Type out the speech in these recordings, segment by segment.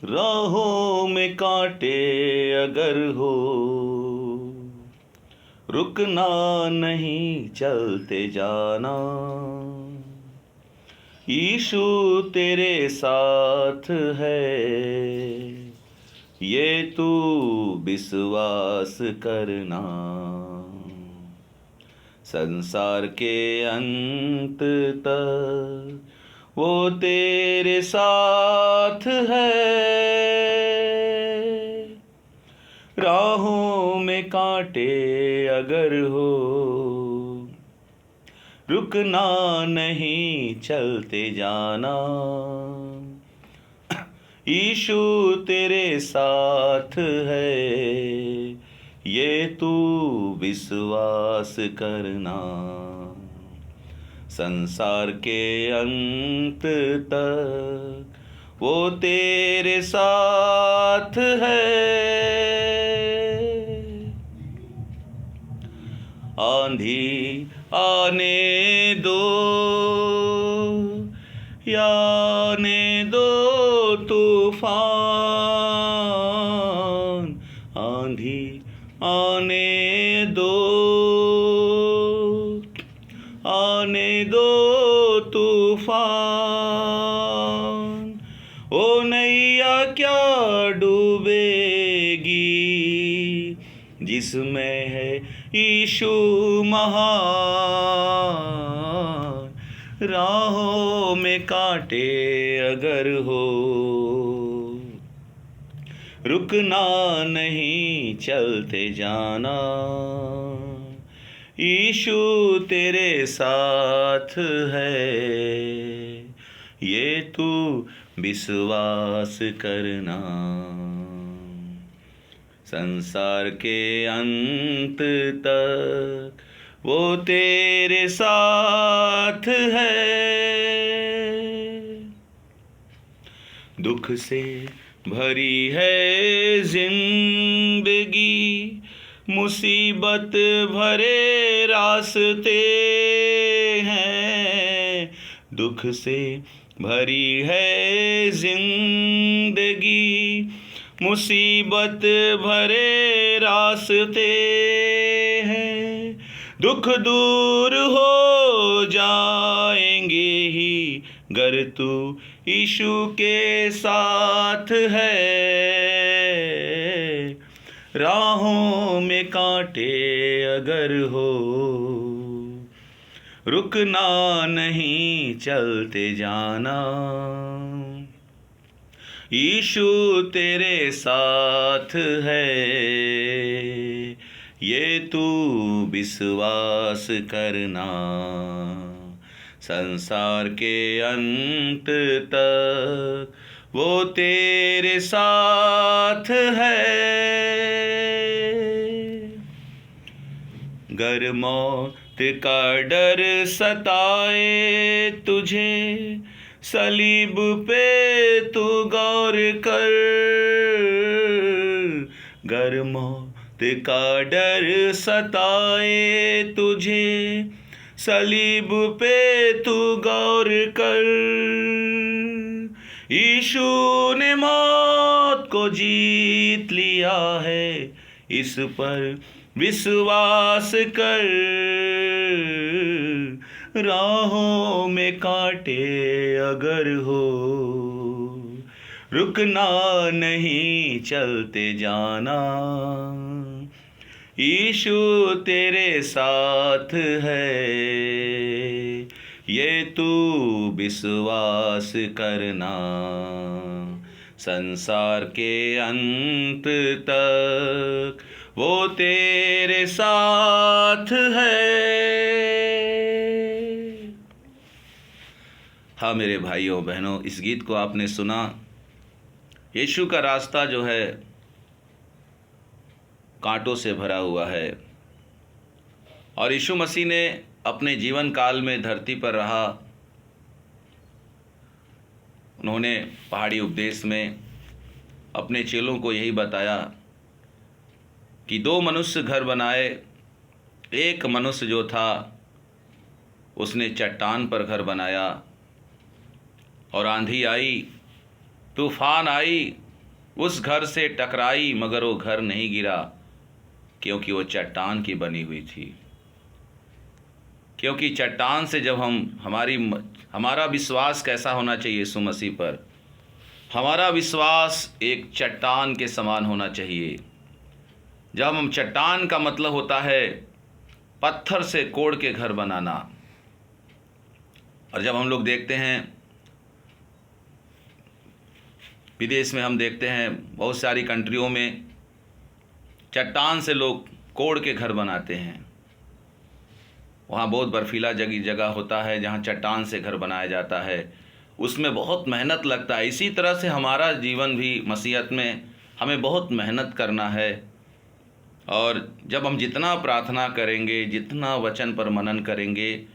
राहों में कांटे अगर हो, रुकना नहीं चलते जाना। यीशु तेरे साथ है, ये तू विश्वास करना। संसार के अंत तक वो तेरे साथ है। राहों में कांटे अगर हो, रुकना नहीं चलते जाना। यीशु तेरे साथ है, ये तू विश्वास करना। संसार के अंत तक वो तेरे साथ है। आंधी आने दो या आने दो तूफान, आंधी आने दो, आने दो तूफान। ओ नैया क्या डूबेगी, जिसमें है यीशु महान। राहों में कांटे अगर हो, रुकना नहीं चलते जाना। यीशु तेरे साथ है, ये तू विश्वास करना। संसार के अंत तक वो तेरे साथ है। दुख से भरी है जिंदगी, मुसीबत भरे रास्ते हैं। दुख से भरी है जिंदगी, मुसीबत भरे रास्ते हैं। दुख दूर हो जाएंगे ही, गर तू यीशु के साथ है। राहों में कांटे अगर हो, रुकना नहीं चलते जाना। यीशु तेरे साथ है, ये तू विश्वास करना। संसार के अंत तक वो तेरे साथ है। गर मौत का डर सताए तुझे, सलीब पे तू गौर कर। गर मौत का डर सताए तुझे, सलीब पे तू गौर कर। यीशु ने मौत को जीत लिया है, इस पर विश्वास कर। राहों में कांटे अगर हो, रुकना नहीं चलते जाना। यीशु तेरे साथ है, ये तू विश्वास करना। संसार के अंत तक वो तेरे साथ है। हाँ मेरे भाइयों बहनों, इस गीत को आपने सुना। यीशु का रास्ता जो है कांटों से भरा हुआ है, और यीशु मसीह ने अपने जीवन काल में धरती पर रहा। उन्होंने पहाड़ी उपदेश में अपने चेलों को यही बताया कि दो मनुष्य घर बनाए। एक मनुष्य जो था उसने चट्टान पर घर बनाया, और आंधी आई, तूफान आई, उस घर से टकराई मगर वो घर नहीं गिरा, क्योंकि वो चट्टान की बनी हुई थी। क्योंकि चट्टान से जब हमारा विश्वास कैसा होना चाहिए यीशु मसीह पर, हमारा विश्वास एक चट्टान के समान होना चाहिए। जब हम चट्टान का मतलब होता है पत्थर से कोड़ के घर बनाना। और जब हम लोग देखते हैं विदेश में, हम देखते हैं बहुत सारी कंट्रियों में चट्टान से लोग कोड़ के घर बनाते हैं। वहाँ बहुत बर्फीला जगह होता है जहाँ चट्टान से घर बनाया जाता है, उसमें बहुत मेहनत लगता है। इसी तरह से हमारा जीवन भी मसीहत में हमें बहुत मेहनत करना है। और जब हम जितना प्रार्थना करेंगे, जितना वचन पर मनन करेंगे,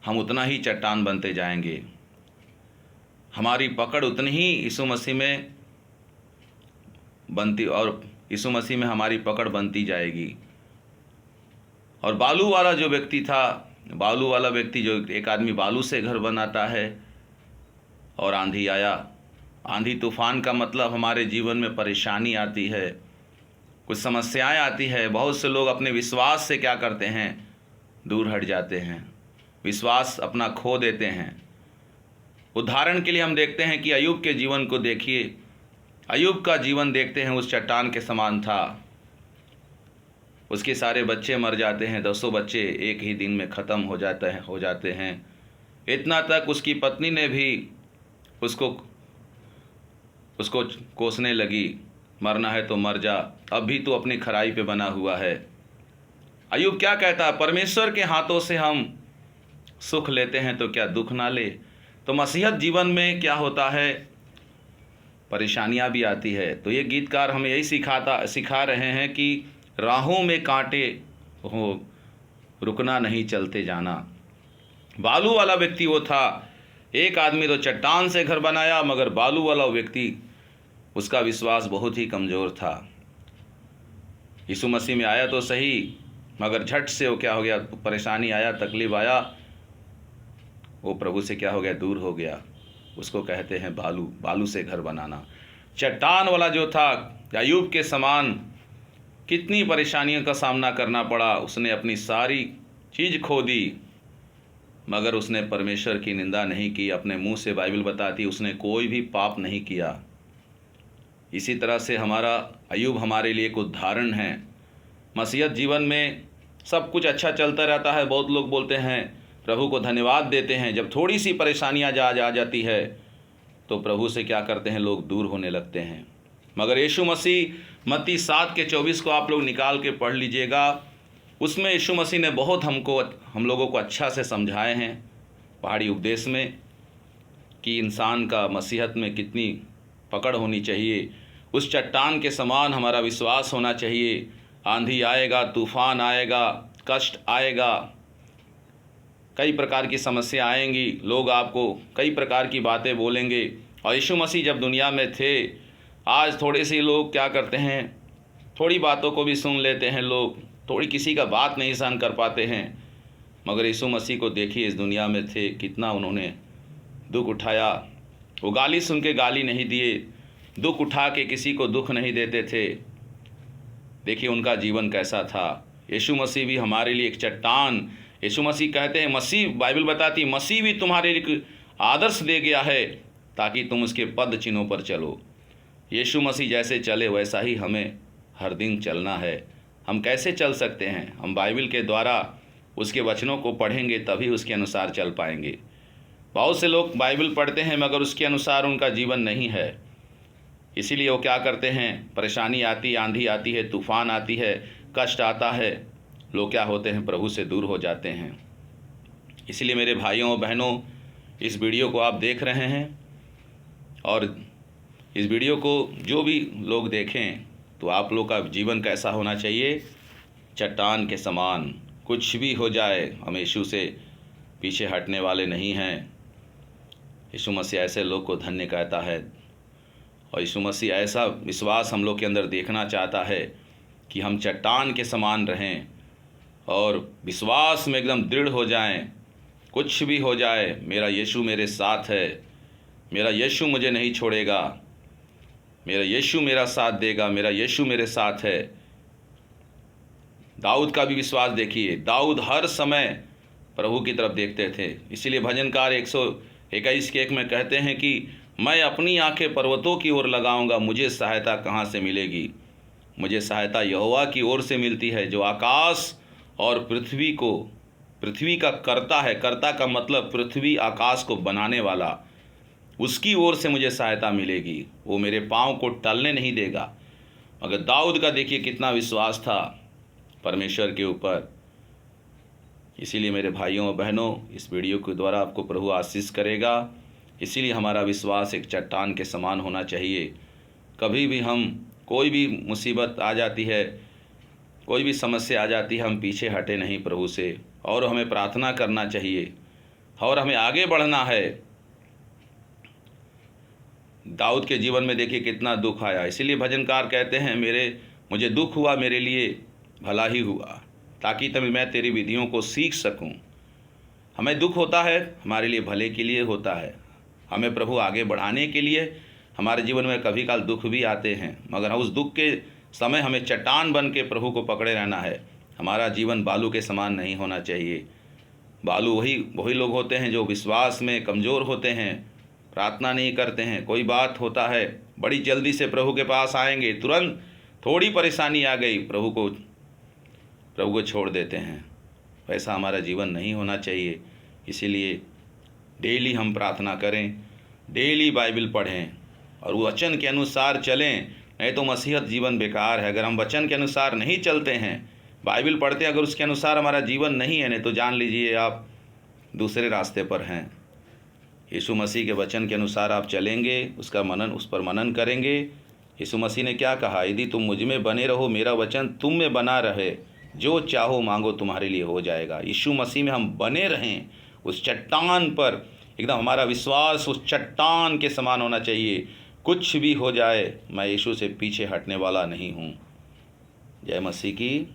हम उतना ही चट्टान बनते जाएंगे। हमारी पकड़ उतनी ही यीशु मसीह में बनती, और यीशु मसीह में हमारी पकड़ बनती जाएगी। और बालू वाला जो व्यक्ति था, बालू वाला व्यक्ति, जो एक आदमी बालू से घर बनाता है और आंधी आया। आंधी तूफान का मतलब हमारे जीवन में परेशानी आती है, कुछ समस्याएं आती है। बहुत से लोग अपने विश्वास से क्या करते हैं, दूर हट जाते हैं, विश्वास अपना खो देते हैं। उदाहरण के लिए हम देखते हैं कि अय्यूब के जीवन को देखिए। अय्यूब का जीवन देखते हैं, उस चट्टान के समान था। उसके सारे बच्चे मर जाते हैं, 200 बच्चे एक ही दिन में ख़त्म हो जाते हैं। इतना तक उसकी पत्नी ने भी उसको कोसने लगी, मरना है तो मर जा, अब भी तो अपनी खराई पे बना हुआ है। अय्यूब क्या कहता है, परमेश्वर के हाथों से हम सुख लेते हैं तो क्या दुख ना ले। तो मसीहत जीवन में क्या होता है, परेशानियां भी आती है। तो ये गीतकार हमें यही सिखा रहे हैं कि राहों में कांटे हो, रुकना नहीं, चलते जाना। बालू वाला व्यक्ति वो था, एक आदमी तो चट्टान से घर बनाया, मगर बालू वाला व्यक्ति, उसका विश्वास बहुत ही कमज़ोर था। यीशु मसीह में आया तो सही, मगर झट से वो क्या हो गया, परेशानी आया, तकलीफ आया, वो प्रभु से क्या हो गया, दूर हो गया। उसको कहते हैं बालू से घर बनाना। चट्टान वाला जो था, अय्यूब के समान कितनी परेशानियों का सामना करना पड़ा। उसने अपनी सारी चीज़ खो दी, मगर उसने परमेश्वर की निंदा नहीं की। अपने मुंह से बाइबल बताती, उसने कोई भी पाप नहीं किया। इसी तरह से हमारा अय्यूब हमारे लिए एक उदाहरण है। मसीहत जीवन में सब कुछ अच्छा चलता रहता है, बहुत लोग बोलते हैं, प्रभु को धन्यवाद देते हैं। जब थोड़ी सी परेशानियां आ जाती है तो प्रभु से क्या करते हैं, लोग दूर होने लगते हैं। मगर यीशु मसीह, मत्ती 7:24 को आप लोग निकाल के पढ़ लीजिएगा। उसमें यीशु मसीह ने बहुत हम लोगों को अच्छा से समझाए हैं पहाड़ी उपदेश में, कि इंसान का मसीहत में कितनी पकड़ होनी चाहिए। उस चट्टान के समान हमारा विश्वास होना चाहिए। आंधी आएगा, तूफान आएगा, कष्ट आएगा, कई प्रकार की समस्या आएंगी, लोग आपको कई प्रकार की बातें बोलेंगे। और यीशु मसीह जब दुनिया में थे, आज थोड़े से लोग क्या करते हैं, थोड़ी बातों को भी सुन लेते हैं लोग, थोड़ी किसी का बात नहीं सहन कर पाते हैं। मगर यीशु मसीह को देखिए, इस दुनिया में थे, कितना उन्होंने दुख उठाया। वो गाली सुन के गाली नहीं दिए, दुख उठा के किसी को दुख नहीं देते थे। देखिए उनका जीवन कैसा था। यीशु मसीह भी हमारे लिए एक चट्टान, यीशु मसीह कहते हैं, मसीह, बाइबल बताती, मसीह भी तुम्हारे लिए आदर्श दे गया है ताकि तुम उसके पद चिन्हों पर चलो। यीशु मसीह जैसे चले वैसा ही हमें हर दिन चलना है। हम कैसे चल सकते हैं, हम बाइबल के द्वारा उसके वचनों को पढ़ेंगे, तभी उसके अनुसार चल पाएंगे। बहुत से लोग बाइबल पढ़ते हैं मगर उसके अनुसार उनका जीवन नहीं है। इसीलिए वो क्या करते हैं, परेशानी आती है, आंधी आती है, तूफान आती है, कष्ट आता है, लोग क्या होते हैं, प्रभु से दूर हो जाते हैं। इसलिए मेरे भाइयों और बहनों, इस वीडियो को आप देख रहे हैं, और इस वीडियो को जो भी लोग देखें तो आप लोग का जीवन कैसा होना चाहिए, चट्टान के समान। कुछ भी हो जाए, हम यीशु से पीछे हटने वाले नहीं हैं। यीशु मसीह ऐसे लोग को धन्य कहता है, और यीशु मसीह ऐसा विश्वास हम लोग के अंदर देखना चाहता है कि हम चट्टान के समान रहें और विश्वास में एकदम दृढ़ हो जाएं। कुछ भी हो जाए, मेरा यीशु मेरे साथ है, मेरा यीशु मुझे नहीं छोड़ेगा। मेरा यीशु मेरा साथ देगा, मेरा यीशु मेरे साथ है। दाऊद का भी विश्वास देखिए, दाऊद हर समय प्रभु की तरफ देखते थे। इसीलिए भजनकार 121 के 1 में कहते हैं कि मैं अपनी आंखें पर्वतों की ओर लगाऊंगा, मुझे सहायता कहाँ से मिलेगी। मुझे सहायता यहोवा की ओर से मिलती है, जो आकाश और पृथ्वी का कर्ता है। कर्ता का मतलब पृथ्वी आकाश को बनाने वाला, उसकी ओर से मुझे सहायता मिलेगी। वो मेरे पाँव को टलने नहीं देगा। मगर दाऊद का देखिए कितना विश्वास था परमेश्वर के ऊपर। इसीलिए मेरे भाइयों और बहनों, इस वीडियो के द्वारा आपको प्रभु आशीष करेगा। इसीलिए हमारा विश्वास एक चट्टान के समान होना चाहिए। कभी भी हम, कोई भी मुसीबत आ जाती है, कोई भी समस्या आ जाती है, हम पीछे हटे नहीं प्रभु से, और हमें प्रार्थना करना चाहिए और हमें आगे बढ़ना है। दाऊद के जीवन में देखिए कितना दुख आया। इसीलिए भजनकार कहते हैं, मुझे दुख हुआ, मेरे लिए भला ही हुआ, ताकि तभी मैं तेरी विधियों को सीख सकूं। हमें दुख होता है, हमारे लिए भले के लिए होता है, हमें प्रभु आगे बढ़ाने के लिए। हमारे जीवन में कभी काल दुख भी आते हैं, मगर उस दुख के समय हमें चट्टान बन के प्रभु को पकड़े रहना है। हमारा जीवन बालू के समान नहीं होना चाहिए। बालू वही लोग होते हैं जो विश्वास में कमज़ोर होते हैं, प्रार्थना नहीं करते हैं। कोई बात होता है, बड़ी जल्दी से प्रभु के पास आएंगे, तुरंत थोड़ी परेशानी आ गई, प्रभु को छोड़ देते हैं। वैसा हमारा जीवन नहीं होना चाहिए। इसीलिए डेली हम प्रार्थना करें, डेली बाइबल पढ़ें और वो वचन के अनुसार चलें। नहीं तो मसीहत जीवन बेकार है। अगर हम वचन के अनुसार नहीं चलते हैं, बाइबल पढ़ते हैं, अगर उसके अनुसार हमारा जीवन नहीं है, नहीं तो जान लीजिए आप दूसरे रास्ते पर हैं। यीशु मसीह के वचन के अनुसार आप चलेंगे, उस पर मनन करेंगे। यीशु मसीह ने क्या कहा, यदि तुम मुझ में बने रहो, मेरा वचन तुम में बना रहे, जो चाहो मांगो तुम्हारे लिए हो जाएगा। यीशु मसीह में हम बने रहें, उस चट्टान पर एकदम हमारा विश्वास उस चट्टान के समान होना चाहिए। कुछ भी हो जाए, मैं यीशु से पीछे हटने वाला नहीं हूँ। जय मसीह की।